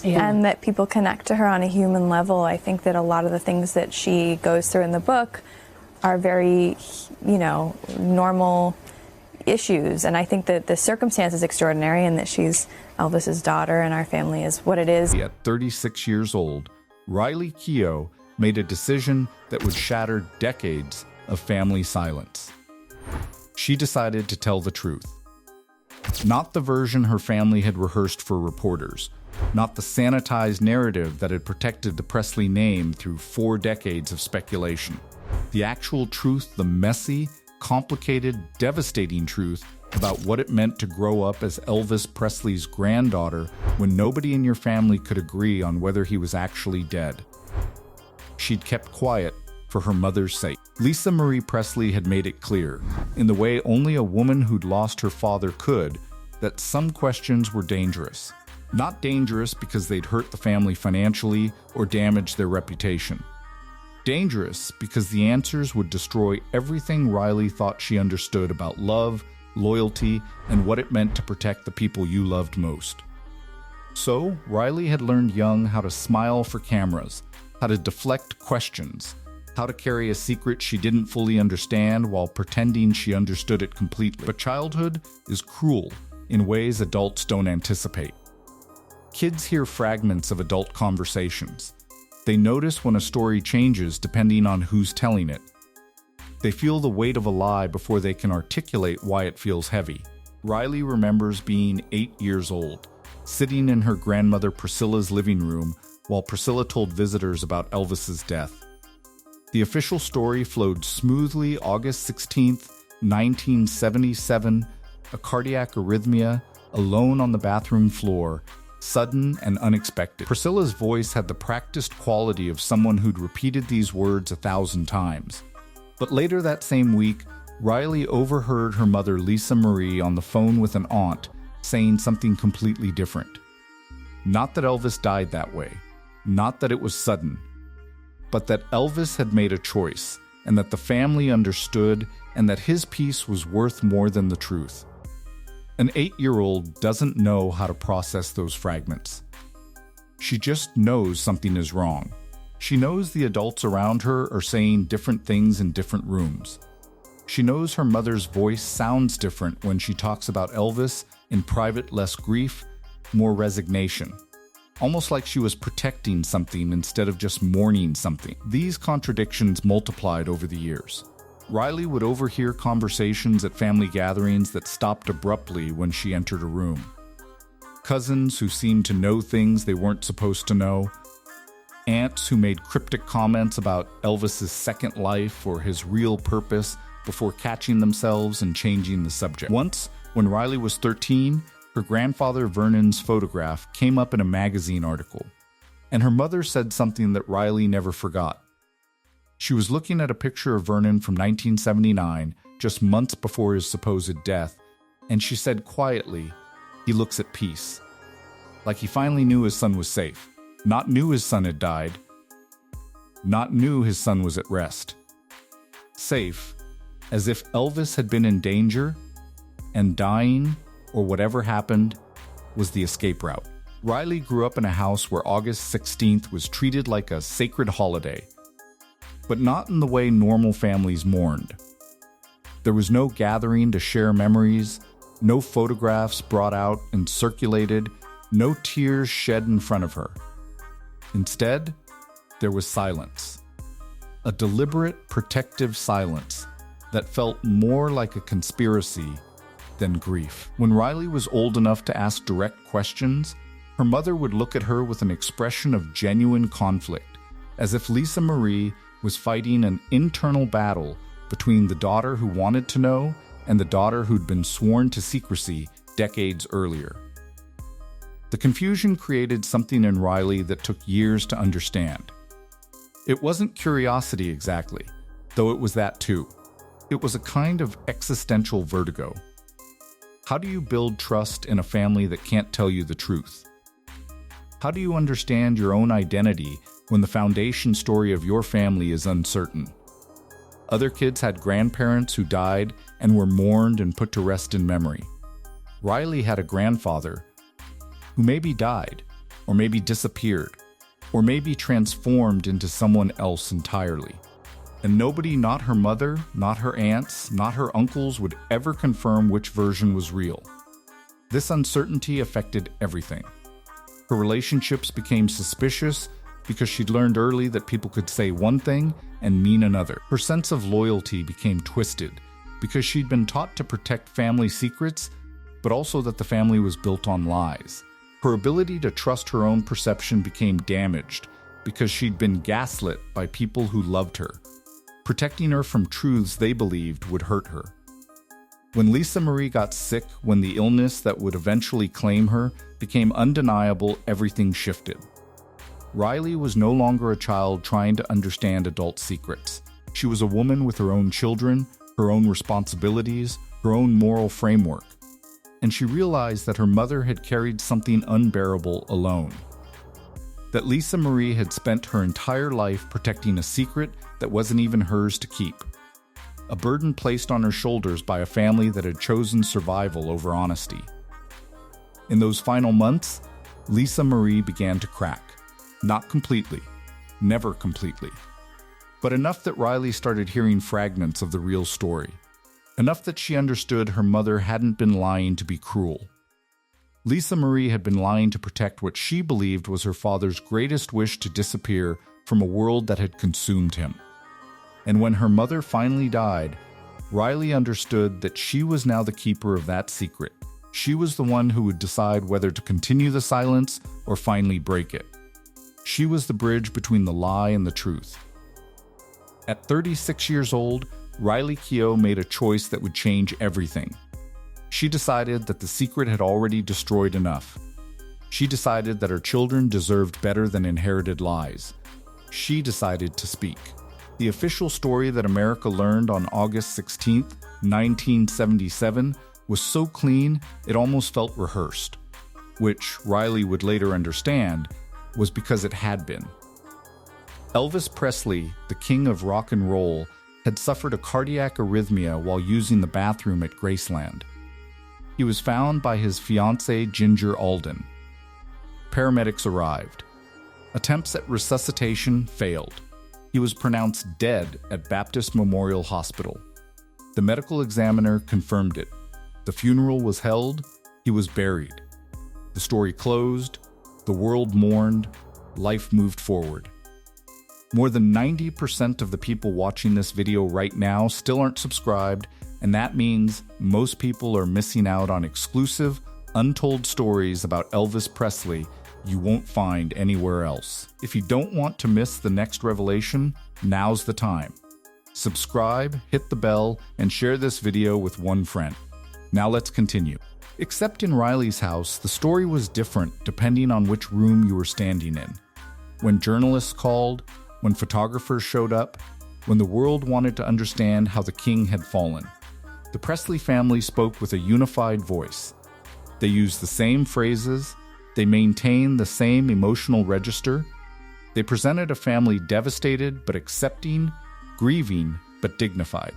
and that people connect to her on a human level. I think that a lot of the things that she goes through in the book are very, normal issues. And I think that the circumstance is extraordinary and that she's Elvis's daughter and our family is what it is. At 36 years old, Riley Keough made a decision that would shatter decades of family silence. She decided to tell the truth. Not the version her family had rehearsed for reporters, not the sanitized narrative that had protected the Presley name through 4 decades of speculation. The actual truth, the messy, complicated, devastating truth about what it meant to grow up as Elvis Presley's granddaughter when nobody in your family could agree on whether he was actually dead. She'd kept quiet for her mother's sake. Lisa Marie Presley had made it clear, in the way only a woman who'd lost her father could, that some questions were dangerous. Not dangerous because they'd hurt the family financially or damage their reputation. Dangerous because the answers would destroy everything Riley thought she understood about love, loyalty, and what it meant to protect the people you loved most. So, Riley had learned young how to smile for cameras, how to deflect questions, how to carry a secret she didn't fully understand while pretending she understood it completely. But childhood is cruel in ways adults don't anticipate. Kids hear fragments of adult conversations. They notice when a story changes depending on who's telling it. They feel the weight of a lie before they can articulate why it feels heavy. Riley remembers being 8 years old, sitting in her grandmother Priscilla's living room while Priscilla told visitors about Elvis's death. The official story flowed smoothly. August 16th, 1977, a cardiac arrhythmia, alone on the bathroom floor, sudden and unexpected. Priscilla's voice had the practiced quality of someone who'd repeated these words 1,000 times. But later that same week, Riley overheard her mother Lisa Marie on the phone with an aunt saying something completely different. Not that Elvis died that way, not that it was sudden, but that Elvis had made a choice, and that the family understood, and that his piece was worth more than the truth. An 8-year-old doesn't know how to process those fragments. She just knows something is wrong. She knows the adults around her are saying different things in different rooms. She knows her mother's voice sounds different when she talks about Elvis in private, less grief, more resignation. Almost like she was protecting something instead of just mourning something. These contradictions multiplied over the years. Riley would overhear conversations at family gatherings that stopped abruptly when she entered a room. Cousins who seemed to know things they weren't supposed to know. Aunts who made cryptic comments about Elvis's second life or his real purpose before catching themselves and changing the subject. Once, when Riley was 13, her grandfather Vernon's photograph came up in a magazine article, and her mother said something that Riley never forgot. She was looking at a picture of Vernon from 1979, just months before his supposed death, and she said quietly, "He looks at peace." Like he finally knew his son was safe. Not knew his son had died. Not knew his son was at rest. Safe, as if Elvis had been in danger, and dying, or whatever happened, was the escape route. Riley grew up in a house where August 16th was treated like a sacred holiday, but not in the way normal families mourned. There was no gathering to share memories, no photographs brought out and circulated, no tears shed in front of her. Instead, there was silence. A deliberate, protective silence that felt more like a conspiracy than grief. When Riley was old enough to ask direct questions, her mother would look at her with an expression of genuine conflict, as if Lisa Marie was fighting an internal battle between the daughter who wanted to know and the daughter who'd been sworn to secrecy decades earlier. The confusion created something in Riley that took years to understand. It wasn't curiosity exactly, though it was that too. It was a kind of existential vertigo. How do you build trust in a family that can't tell you the truth? How do you understand your own identity when the foundation story of your family is uncertain? Other kids had grandparents who died and were mourned and put to rest in memory. Riley had a grandfather who maybe died, or maybe disappeared, or maybe transformed into someone else entirely. And nobody, not her mother, not her aunts, not her uncles, would ever confirm which version was real. This uncertainty affected everything. Her relationships became suspicious because she'd learned early that people could say one thing and mean another. Her sense of loyalty became twisted because she'd been taught to protect family secrets, but also that the family was built on lies. Her ability to trust her own perception became damaged because she'd been gaslit by people who loved her, protecting her from truths they believed would hurt her. When Lisa Marie got sick, when the illness that would eventually claim her became undeniable, everything shifted. Riley was no longer a child trying to understand adult secrets. She was a woman with her own children, her own responsibilities, her own moral framework. And she realized that her mother had carried something unbearable alone. That Lisa Marie had spent her entire life protecting a secret that wasn't even hers to keep. A burden placed on her shoulders by a family that had chosen survival over honesty. In those final months, Lisa Marie began to crack. Not completely, never completely, but enough that Riley started hearing fragments of the real story. Enough that she understood her mother hadn't been lying to be cruel. Lisa Marie had been lying to protect what she believed was her father's greatest wish to disappear from a world that had consumed him. And when her mother finally died, Riley understood that she was now the keeper of that secret. She was the one who would decide whether to continue the silence or finally break it. She was the bridge between the lie and the truth. At 36 years old, Riley Keough made a choice that would change everything. She decided that the secret had already destroyed enough. She decided that her children deserved better than inherited lies. She decided to speak. The official story that America learned on August 16, 1977, was so clean it almost felt rehearsed, which Riley would later understand was because it had been. Elvis Presley, the king of rock and roll, had suffered a cardiac arrhythmia while using the bathroom at Graceland. He was found by his fiancée, Ginger Alden. Paramedics arrived. Attempts at resuscitation failed. He was pronounced dead at Baptist Memorial Hospital. The medical examiner confirmed it. The funeral was held. He was buried. The story closed. The world mourned. Life moved forward. More than 90% of the people watching this video right now still aren't subscribed, and that means most people are missing out on exclusive, untold stories about Elvis Presley you won't find anywhere else. If you don't want to miss the next revelation, now's the time. Subscribe, hit the bell, and share this video with one friend. Now let's continue. Except in Riley's house, the story was different depending on which room you were standing in. When journalists called, when photographers showed up, when the world wanted to understand how the king had fallen, the Presley family spoke with a unified voice. They used the same phrases. They maintained the same emotional register. They presented a family devastated but accepting, grieving but dignified.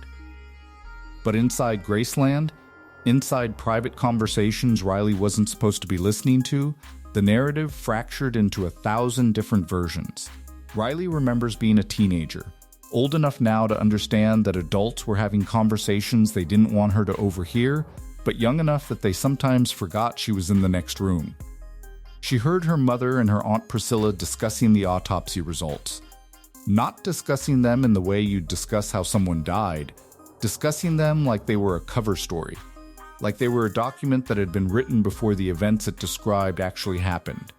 But inside Graceland, inside private conversations Riley wasn't supposed to be listening to, the narrative fractured into 1,000 different versions. Riley remembers being a teenager, old enough now to understand that adults were having conversations they didn't want her to overhear, but young enough that they sometimes forgot she was in the next room. She heard her mother and her Aunt Priscilla discussing the autopsy results. Not discussing them in the way you'd discuss how someone died, discussing them like they were a cover story, like they were a document that had been written before the events it described actually happened.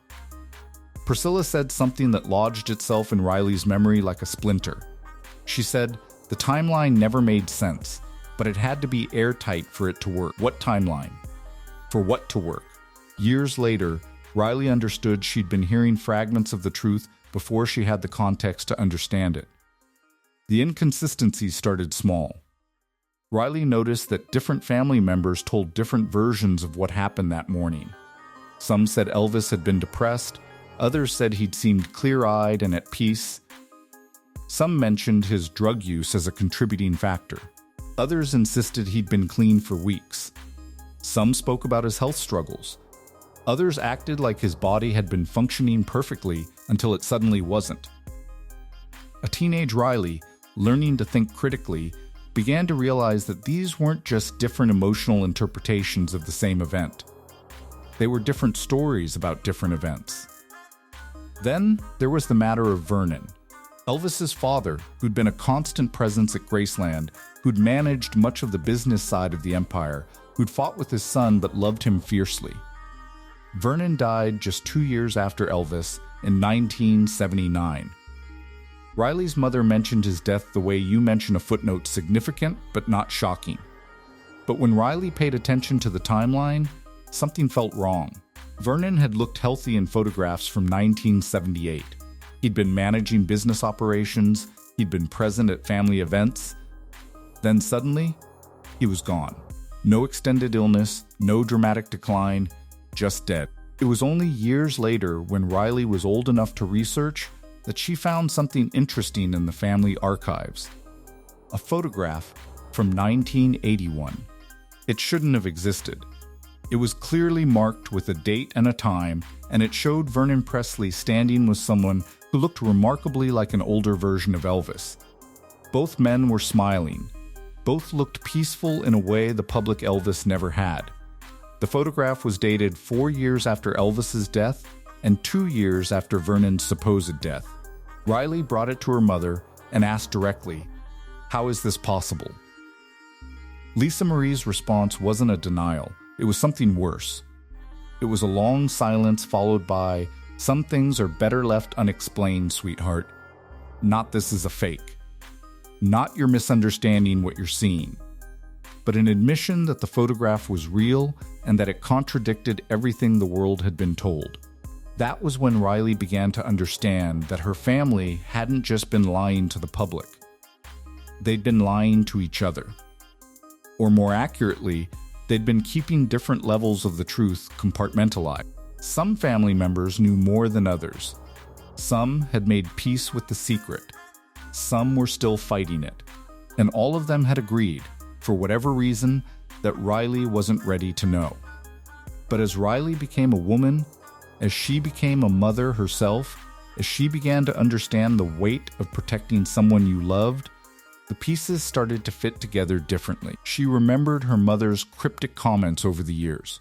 Priscilla said something that lodged itself in Riley's memory like a splinter. She said, the timeline never made sense, but it had to be airtight for it to work. What timeline? For what to work? Years later, Riley understood she'd been hearing fragments of the truth before she had the context to understand it. The inconsistencies started small. Riley noticed that different family members told different versions of what happened that morning. Some said Elvis had been depressed. Others said he'd seemed clear-eyed and at peace. Some mentioned his drug use as a contributing factor. Others insisted he'd been clean for weeks. Some spoke about his health struggles. Others acted like his body had been functioning perfectly until it suddenly wasn't. A teenage Riley, learning to think critically, began to realize that these weren't just different emotional interpretations of the same event. They were different stories about different events. Then there was the matter of Vernon, Elvis's father, who'd been a constant presence at Graceland, who'd managed much of the business side of the empire, who'd fought with his son but loved him fiercely. Vernon died just 2 years after Elvis in 1979. Riley's mother mentioned his death the way you mention a footnote, significant but not shocking. But when Riley paid attention to the timeline, something felt wrong. Vernon had looked healthy in photographs from 1978. He'd been managing business operations, he'd been present at family events. Then suddenly, he was gone. No extended illness, no dramatic decline, just dead. It was only years later, when Riley was old enough to research, that she found something interesting in the family archives. A photograph from 1981. It shouldn't have existed. It was clearly marked with a date and a time, and it showed Vernon Presley standing with someone who looked remarkably like an older version of Elvis. Both men were smiling. Both looked peaceful in a way the public Elvis never had. The photograph was dated 4 years after Elvis's death and 2 years after Vernon's supposed death. Riley brought it to her mother and asked directly, "How is this possible?" Lisa Marie's response wasn't a denial. It was something worse. It was a long silence followed by, "Some things are better left unexplained, sweetheart. Not this is a fake. Not you're misunderstanding what you're seeing." But an admission that the photograph was real and that it contradicted everything the world had been told. That was when Riley began to understand that her family hadn't just been lying to the public. They'd been lying to each other. Or more accurately, they'd been keeping different levels of the truth compartmentalized. Some family members knew more than others. Some had made peace with the secret. Some were still fighting it. And all of them had agreed, for whatever reason, that Riley wasn't ready to know. But as Riley became a woman, as she became a mother herself, as she began to understand the weight of protecting someone you loved, the pieces started to fit together differently. She remembered her mother's cryptic comments over the years.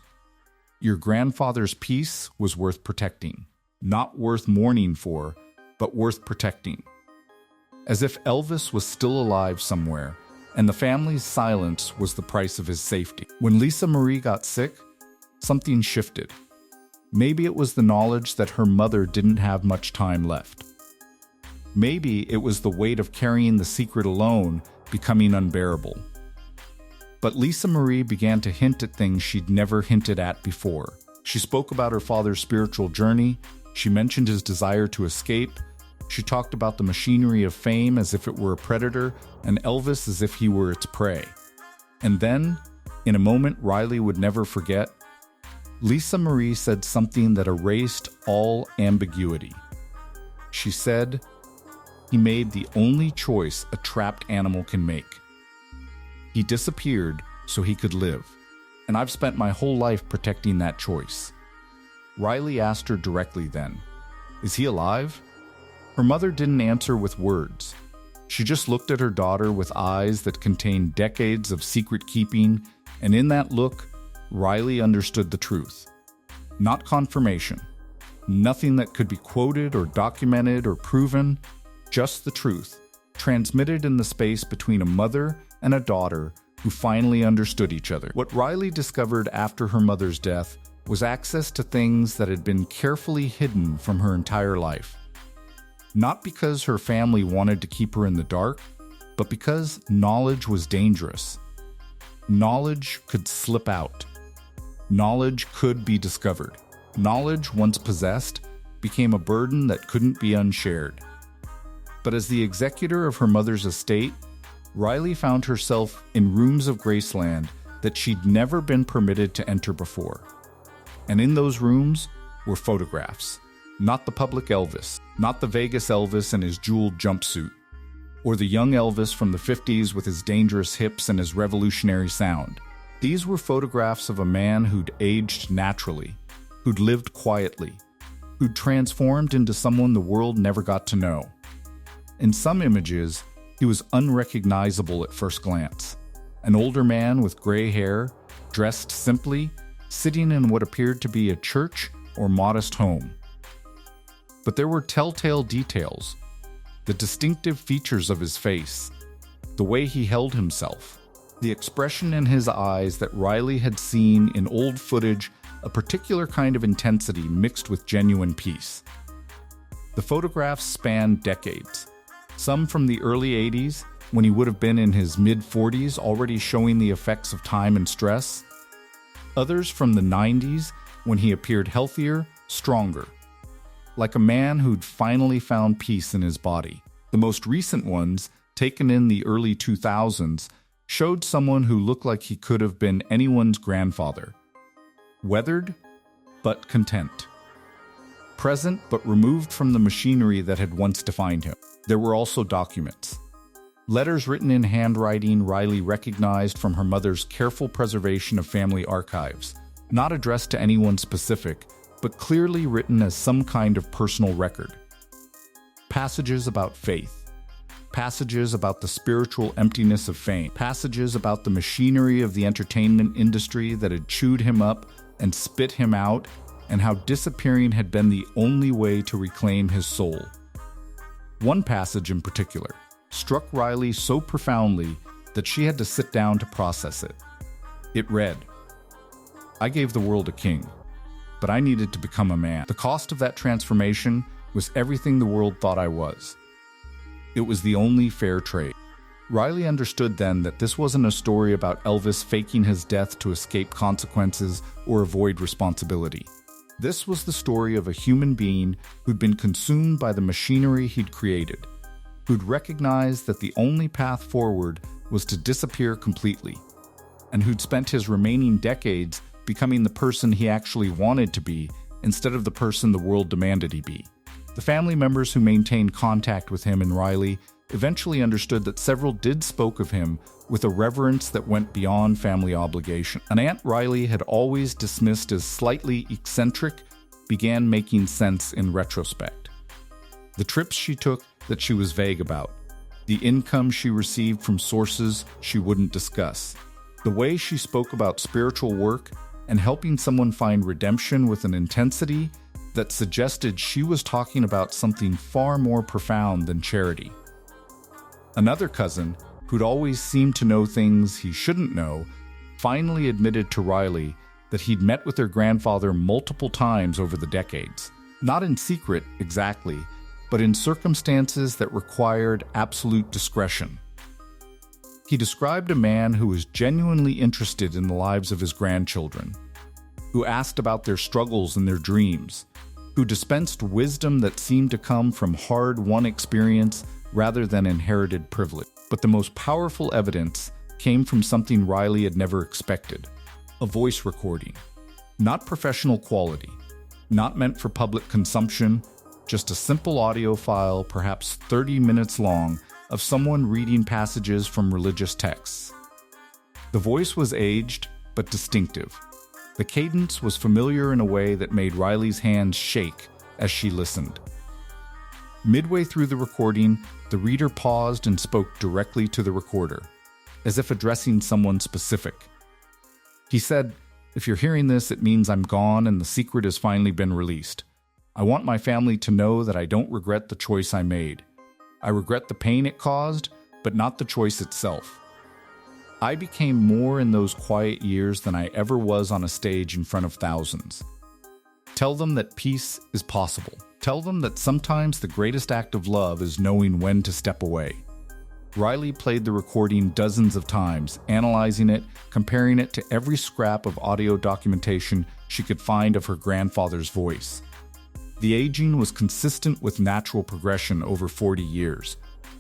Your grandfather's peace was worth protecting. Not worth mourning for, but worth protecting. As if Elvis was still alive somewhere, and the family's silence was the price of his safety. When Lisa Marie got sick, something shifted. Maybe it was the knowledge that her mother didn't have much time left. Maybe it was the weight of carrying the secret alone becoming unbearable. But Lisa Marie began to hint at things she'd never hinted at before. She spoke about her father's spiritual journey. She mentioned his desire to escape. She talked about the machinery of fame as if it were a predator, and Elvis as if he were its prey. And then, in a moment Riley would never forget, Lisa Marie said something that erased all ambiguity. She said, "He made the only choice a trapped animal can make. He disappeared so he could live, and I've spent my whole life protecting that choice." Riley asked her directly then, "Is he alive?" Her mother didn't answer with words. She just looked at her daughter with eyes that contained decades of secret keeping, and in that look, Riley understood the truth. Not confirmation. Nothing that could be quoted or documented or proven, just the truth, transmitted in the space between a mother and a daughter who finally understood each other. What Riley discovered after her mother's death was access to things that had been carefully hidden from her entire life. Not because her family wanted to keep her in the dark, but because knowledge was dangerous. Knowledge could slip out. Knowledge could be discovered. Knowledge, once possessed, became a burden that couldn't be unshared. But as the executor of her mother's estate, Riley found herself in rooms of Graceland that she'd never been permitted to enter before. And in those rooms were photographs. Not the public Elvis, not the Vegas Elvis in his jeweled jumpsuit, or the young Elvis from the 50s with his dangerous hips and his revolutionary sound. These were photographs of a man who'd aged naturally, who'd lived quietly, who'd transformed into someone the world never got to know. In some images, he was unrecognizable at first glance. An older man with gray hair, dressed simply, sitting in what appeared to be a church or modest home. But there were telltale details, the distinctive features of his face, the way he held himself, the expression in his eyes that Riley had seen in old footage, a particular kind of intensity mixed with genuine peace. The photographs spanned decades, some from the early 80s, when he would have been in his mid-40s, already showing the effects of time and stress. Others from the 90s, when he appeared healthier, stronger, like a man who'd finally found peace in his body. The most recent ones, taken in the early 2000s, showed someone who looked like he could have been anyone's grandfather. Weathered, but content. Present, but removed from the machinery that had once defined him. There were also documents. Letters written in handwriting Riley recognized from her mother's careful preservation of family archives, not addressed to anyone specific, but clearly written as some kind of personal record. Passages about faith, passages about the spiritual emptiness of fame, passages about the machinery of the entertainment industry that had chewed him up and spit him out, and how disappearing had been the only way to reclaim his soul. One passage in particular struck Riley so profoundly that she had to sit down to process it. It read, "I gave the world a king, but I needed to become a man. The cost of that transformation was everything the world thought I was. It was the only fair trade." Riley understood then that this wasn't a story about Elvis faking his death to escape consequences or avoid responsibility. This was the story of a human being who'd been consumed by the machinery he'd created, who'd recognized that the only path forward was to disappear completely, and who'd spent his remaining decades becoming the person he actually wanted to be instead of the person the world demanded he be. The family members who maintained contact with him and Riley eventually understood that several did spoke of him with a reverence that went beyond family obligation. An aunt Riley had always dismissed as slightly eccentric began making sense in retrospect. The trips she took that she was vague about, the income she received from sources she wouldn't discuss, the way she spoke about spiritual work and helping someone find redemption with an intensity that suggested she was talking about something far more profound than charity. Another cousin, who'd always seemed to know things he shouldn't know, finally admitted to Riley that he'd met with her grandfather multiple times over the decades. Not in secret, exactly, but in circumstances that required absolute discretion. He described a man who was genuinely interested in the lives of his grandchildren, who asked about their struggles and their dreams, who dispensed wisdom that seemed to come from hard-won experience rather than inherited privilege. But the most powerful evidence came from something Riley had never expected: a voice recording. Not professional quality, not meant for public consumption, just a simple audio file, perhaps 30 minutes long, of someone reading passages from religious texts. The voice was aged, but distinctive. The cadence was familiar in a way that made Riley's hands shake as she listened. Midway through the recording, the reader paused and spoke directly to the recorder, as if addressing someone specific. He said, "If you're hearing this, it means I'm gone and the secret has finally been released. I want my family to know that I don't regret the choice I made. I regret the pain it caused, but not the choice itself. I became more in those quiet years than I ever was on a stage in front of thousands. Tell them that peace is possible. Tell them that sometimes the greatest act of love is knowing when to step away." Riley played the recording dozens of times, analyzing it, comparing it to every scrap of audio documentation she could find of her grandfather's voice. The aging was consistent with natural progression over 40 years.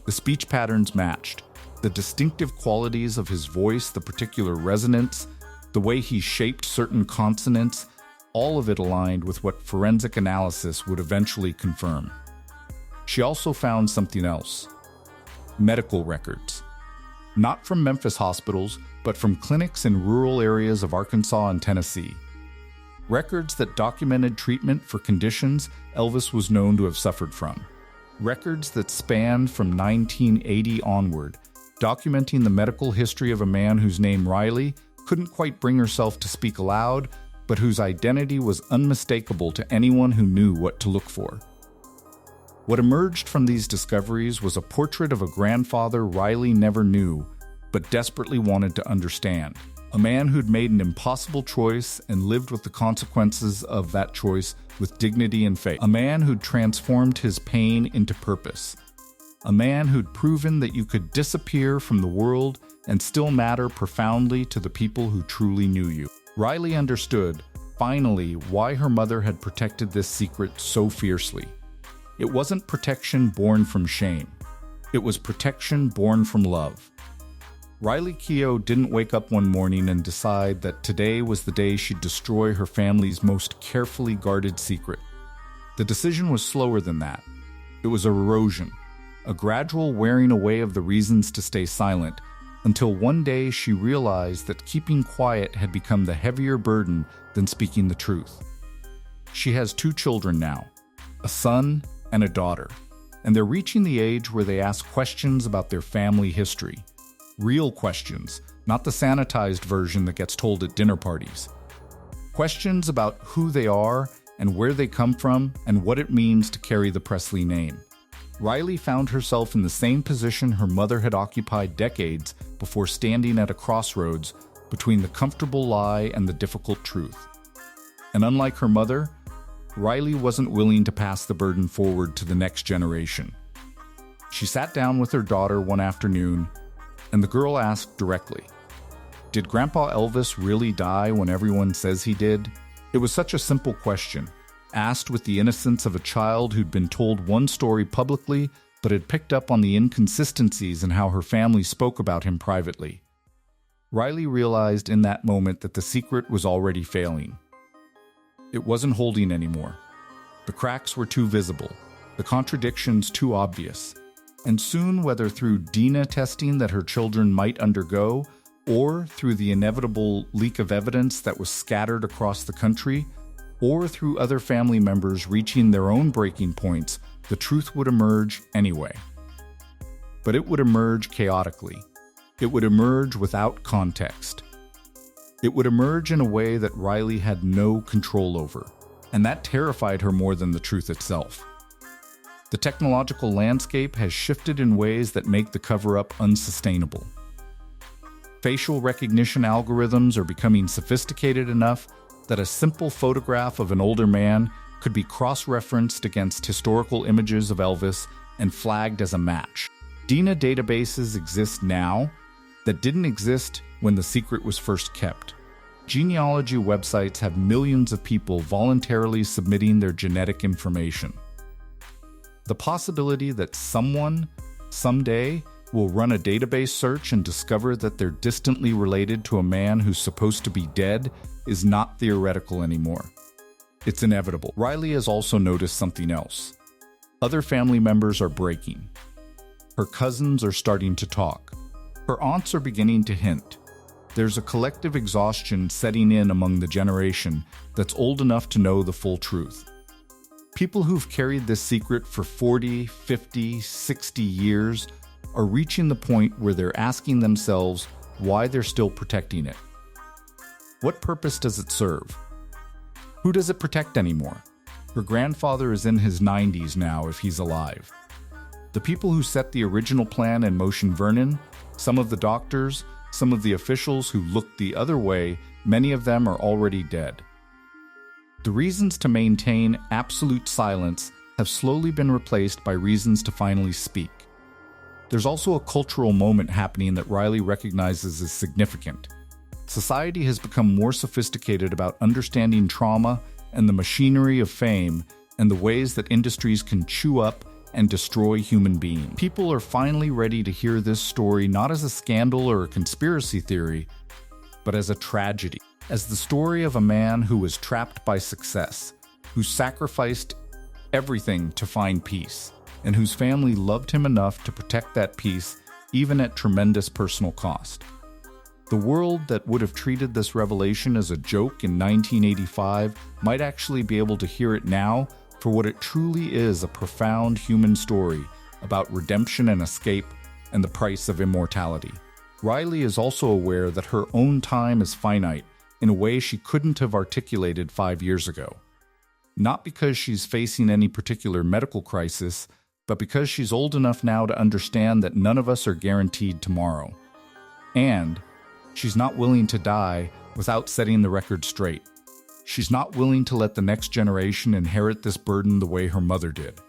The speech patterns matched. The distinctive qualities of his voice, the particular resonance, the way he shaped certain consonants, all of it aligned with what forensic analysis would eventually confirm. She also found something else: medical records. Not from Memphis hospitals, but from clinics in rural areas of Arkansas and Tennessee. records that documented treatment for conditions Elvis was known to have suffered from, records that spanned from 1980 onward, documenting the medical history of a man whose name Riley couldn't quite bring herself to speak aloud, but whose identity was unmistakable to anyone who knew what to look for. What emerged from these discoveries was a portrait of a grandfather Riley never knew, but desperately wanted to understand. A man who'd made an impossible choice and lived with the consequences of that choice with dignity and faith. A man who'd transformed his pain into purpose. A man who'd proven that you could disappear from the world and still matter profoundly to the people who truly knew you. Riley understood, finally, why her mother had protected this secret so fiercely. It wasn't protection born from shame. It was protection born from love. Riley Keough didn't wake up one morning and decide that today was the day she'd destroy her family's most carefully guarded secret. The decision was slower than that. It was erosion, a gradual wearing away of the reasons to stay silent, until one day she realized that keeping quiet had become the heavier burden than speaking the truth. She has 2 children now, a son and a daughter, and they're reaching the age where they ask questions about their family history. Real questions, not the sanitized version that gets told at dinner parties. Questions about who they are and where they come from and what it means to carry the Presley name. Riley found herself in the same position her mother had occupied decades before, standing at a crossroads between the comfortable lie and the difficult truth. And unlike her mother, Riley wasn't willing to pass the burden forward to the next generation. She sat down with her daughter one afternoon, and the girl asked directly, "Did Grandpa Elvis really die when everyone says he did?" It was such a simple question, asked with the innocence of a child who'd been told one story publicly but had picked up on the inconsistencies in how her family spoke about him privately. Riley realized in that moment that the secret was already failing. It wasn't holding anymore. The cracks were too visible, the contradictions too obvious. And soon, whether through DNA testing that her children might undergo, or through the inevitable leak of evidence that was scattered across the country, or through other family members reaching their own breaking points, the truth would emerge anyway. But it would emerge chaotically. It would emerge without context. It would emerge in a way that Riley had no control over, and that terrified her more than the truth itself. The technological landscape has shifted in ways that make the cover-up unsustainable. Facial recognition algorithms are becoming sophisticated enough that a simple photograph of an older man could be cross-referenced against historical images of Elvis and flagged as a match. DNA databases exist now that didn't exist when the secret was first kept. Genealogy websites have millions of people voluntarily submitting their genetic information. The possibility that someone, someday, will run a database search and discover that they're distantly related to a man who's supposed to be dead is not theoretical anymore. It's inevitable. Riley has also noticed something else. Other family members are breaking. Her cousins are starting to talk. Her aunts are beginning to hint. There's a collective exhaustion setting in among the generation that's old enough to know the full truth. People who've carried this secret for 40, 50, 60 years are reaching the point where they're asking themselves why they're still protecting it. What purpose does it serve? Who does it protect anymore? Her grandfather is in his 90s now, if he's alive. The people who set the original plan in motion, Vernon, some of the doctors, some of the officials who looked the other way, many of them are already dead. The reasons to maintain absolute silence have slowly been replaced by reasons to finally speak. There's also a cultural moment happening that Riley recognizes as significant. Society has become more sophisticated about understanding trauma and the machinery of fame and the ways that industries can chew up and destroy human beings. People are finally ready to hear this story not as a scandal or a conspiracy theory, but as a tragedy. As the story of a man who was trapped by success, who sacrificed everything to find peace, and whose family loved him enough to protect that peace even at tremendous personal cost. The world that would have treated this revelation as a joke in 1985 might actually be able to hear it now for what it truly is, a profound human story about redemption and escape and the price of immortality. Riley is also aware that her own time is finite in a way she couldn't have articulated 5 years ago. Not because she's facing any particular medical crisis, but because she's old enough now to understand that none of us are guaranteed tomorrow. And she's not willing to die without setting the record straight. She's not willing to let the next generation inherit this burden the way her mother did.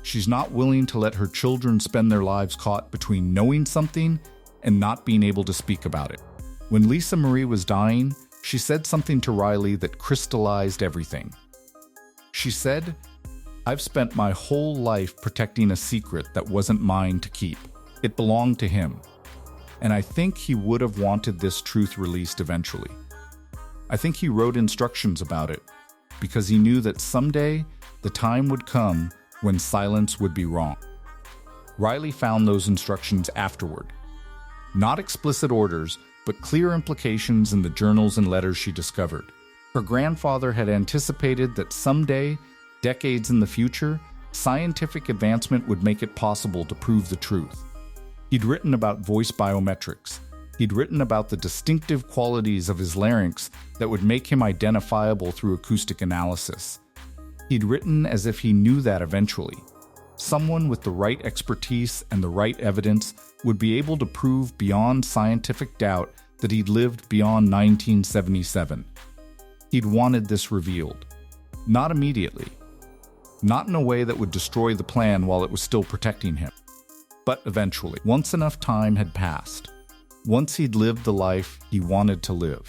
She's not willing to let her children spend their lives caught between knowing something and not being able to speak about it. When Lisa Marie was dying, she said something to Riley that crystallized everything. She said, "I've spent my whole life protecting a secret that wasn't mine to keep. It belonged to him. And I think he would have wanted this truth released eventually. I think he wrote instructions about it because he knew that someday the time would come when silence would be wrong." Riley found those instructions afterward. Not explicit orders, but clear implications in the journals and letters she discovered. Her grandfather had anticipated that someday, decades in the future, scientific advancement would make it possible to prove the truth. He'd written about voice biometrics. He'd written about the distinctive qualities of his larynx that would make him identifiable through acoustic analysis. He'd written as if he knew that eventually. Someone with the right expertise and the right evidence would be able to prove beyond scientific doubt that he'd lived beyond 1977. He'd wanted this revealed. Not immediately. Not in a way that would destroy the plan while it was still protecting him. But eventually, once enough time had passed. Once he'd lived the life he wanted to live.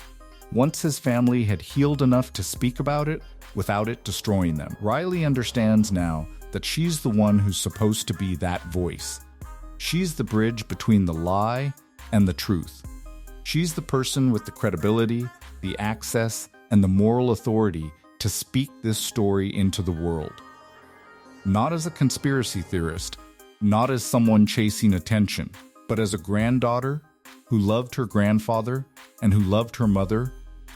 Once his family had healed enough to speak about it without it destroying them. Riley understands now that she's the one who's supposed to be that voice. She's the bridge between the lie and the truth. She's the person with the credibility, the access, and the moral authority to speak this story into the world. Not as a conspiracy theorist, not as someone chasing attention, but as a granddaughter who loved her grandfather and who loved her mother,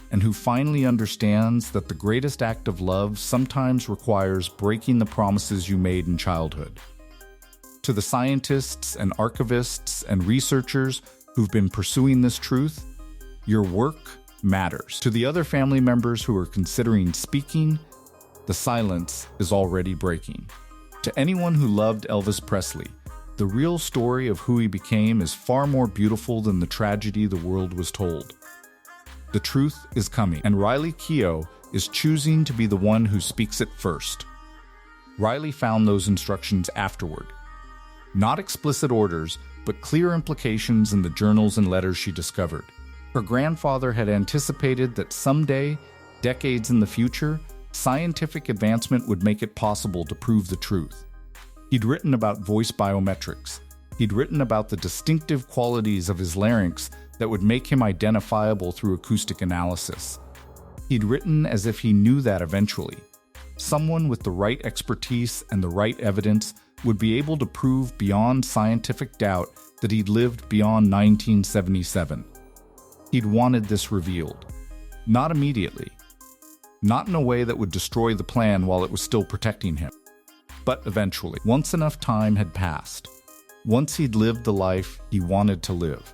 and who finally understands that the greatest act of love sometimes requires breaking the promises you made in childhood. To the scientists and archivists and researchers who've been pursuing this truth, your work matters. To the other family members who are considering speaking, the silence is already breaking. To anyone who loved Elvis Presley, the real story of who he became is far more beautiful than the tragedy the world was told. The truth is coming, and Riley Keough is choosing to be the one who speaks it first. Riley found those instructions afterward. Not explicit orders, but clear implications in the journals and letters she discovered. Her grandfather had anticipated that someday, decades in the future, scientific advancement would make it possible to prove the truth. He'd written about voice biometrics. He'd written about the distinctive qualities of his larynx that would make him identifiable through acoustic analysis. He'd written as if he knew that eventually. Someone with the right expertise and the right evidence would be able to prove beyond scientific doubt that he'd lived beyond 1977. He'd wanted this revealed. Not immediately. Not in a way that would destroy the plan while it was still protecting him. But eventually, once enough time had passed. Once he'd lived the life he wanted to live.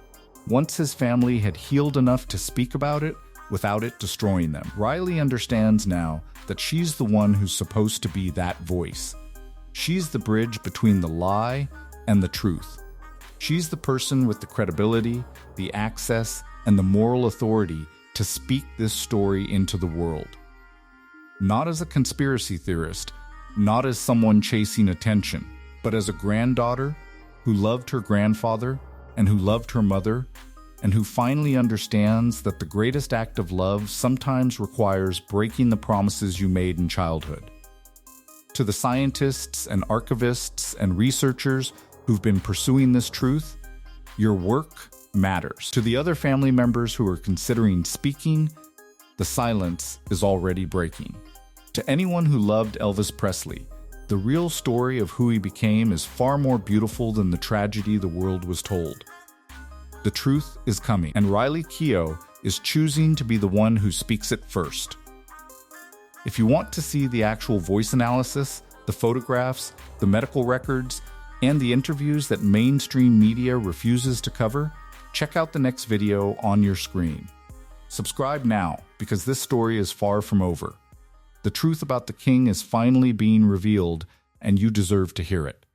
Once his family had healed enough to speak about it without it destroying them. Riley understands now that she's the one who's supposed to be that voice. She's the bridge between the lie and the truth. She's the person with the credibility, the access, and the moral authority to speak this story into the world. Not as a conspiracy theorist, not as someone chasing attention, but as a granddaughter who loved her grandfather and who loved her mother, and who finally understands that the greatest act of love sometimes requires breaking the promises you made in childhood. To the scientists and archivists and researchers who've been pursuing this truth, your work matters. To the other family members who are considering speaking, the silence is already breaking. To anyone who loved Elvis Presley, the real story of who he became is far more beautiful than the tragedy the world was told. The truth is coming, and Riley Keough is choosing to be the one who speaks it first. If you want to see the actual voice analysis, the photographs, the medical records, and the interviews that mainstream media refuses to cover, check out the next video on your screen. Subscribe now, because this story is far from over. The truth about the king is finally being revealed, and you deserve to hear it.